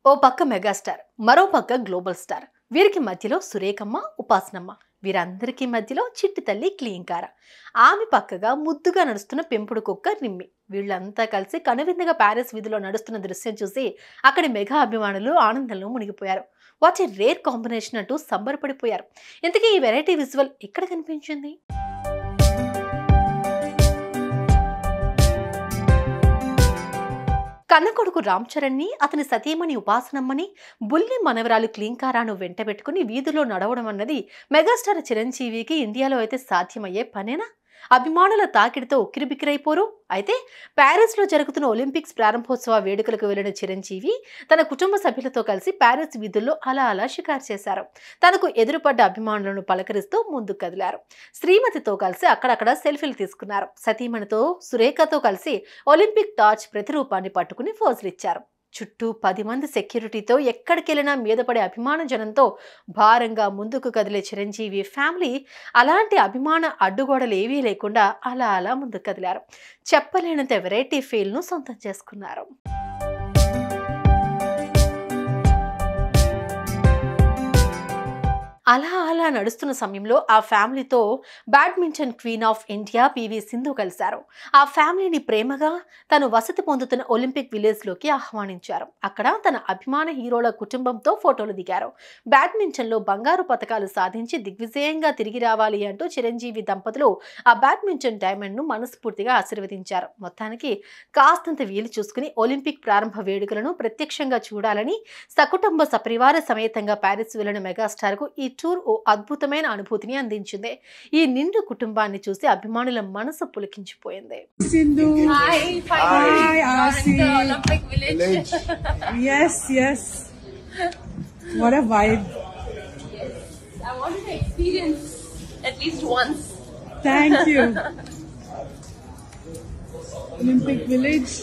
ఓ పక్క మెగాస్టార్, మరో పక్క గ్లోబల్ స్టార్. వీరికి మధ్యలో సురేఖమ్మ, ఉపాసనమ్మ. వీరందరికీ మధ్యలో చిట్టి తల్లి క్లీంకార. ఆమె పక్కగా ముద్దుగా నడుస్తున్న పెంపుడు కుక్క నిమ్మి. వీళ్ళంతా కలిసి కనువిందుగా ప్యారిస్ వీధిలో నడుస్తున్న దృశ్యం చూసి అక్కడి మెగా అభిమానులు ఆనందంలో మునిగిపోయారు. వాట్ ఏ రేర్ కాంబినేషన్ అంటూ సంబరపడిపోయారు. ఇంతకీ ఈ వెరైటీ విజువల్ ఎక్కడ కనిపించింది? కన్న కొడుకు రామ్ చరణ్ ని, అతని సతీమణి ఉపాసనమ్మని, బుల్లి మనవరాలు క్లీంకారాను వెంటబెట్టుకుని వీధిలో నడవడం అన్నది మెగాస్టార్ చిరంజీవికి ఇండియాలో అయితే సాధ్యమయ్యే పనేనా? అభిమానుల తాకిడితో ఉక్కిరిబిక్కిరైపోరు. అయితే ప్యారిస్ లో జరుగుతున్న ఒలింపిక్స్ ప్రారంభోత్సవ వేడుకలకు వెళ్లిన చిరంజీవి తన కుటుంబ సభ్యులతో కలిసి ప్యారిస్ వీధుల్లో అలా షికారు చేశారు. తనకు ఎదురుపడ్డ అభిమానులను పలకరిస్తూ ముందుకు కదిలారు. శ్రీమతితో కలిసి అక్కడక్కడ సెల్ఫీలు తీసుకున్నారు. సతీమణితో సురేఖతో కలిసి ఒలింపిక్ టార్చ్ ప్రతిరూపాన్ని పట్టుకుని పోజులు ఇచ్చారు. చుట్టూ 10 మంది సెక్యూరిటీతో ఎక్కడికెళ్ళినా మీద పడే అభిమాన జనంతో భారంగా ముందుకు కదిలే చిరంజీవి ఫ్యామిలీ అలాంటి అభిమాన అడ్డుగోడలు ఏవీ లేకుండా అలా ముందుకు కదిలారు. చెప్పలేనంత వెరైటీ ఫీల్ ను సొంతం చేసుకున్నారు. అలా నడుస్తున్న సమయంలో ఆ ఫ్యామిలీతో badminton queen of India PV Sindhu కలిశారు. ఆ ఫ్యామిలీని ప్రేమగా తను వసతి పొందుతున్న ఒలింపిక్ విలేజ్ లోకి ఆహ్వానించారు. అక్కడ తన అభిమాన హీరోల కుటుంబంతో ఫోటోలు దిగారు. బ్యాడ్మింటన్ లో బంగారు పతకాలు సాధించి దిగ్విజయంగా తిరిగి రావాలి అంటూ చిరంజీవి దంపతులు ఆ బ్యాడ్మింటన్ డైమండ్ ను మనస్ఫూర్తిగా ఆశీర్వదించారు. మొత్తానికి కాస్తంత వీలు చూసుకుని ఒలింపిక్ ప్రారంభ వేడుకలను ప్రత్యక్షంగా చూడాలని సకుటుంబ సపరివార సమేతంగా ప్యారిస్ వెళ్లిన మెగాస్టార్ కు ఈ టూర్ ఓ అద్భుతమైన అనుభూతిని అందించింది. ఈ నిండు కుటుంబాన్ని చూసి అభిమానుల మనసు పులకించిపోయింది. Yes. What a vibe. I wanted to experience at least once. Thank you. Olympic Village.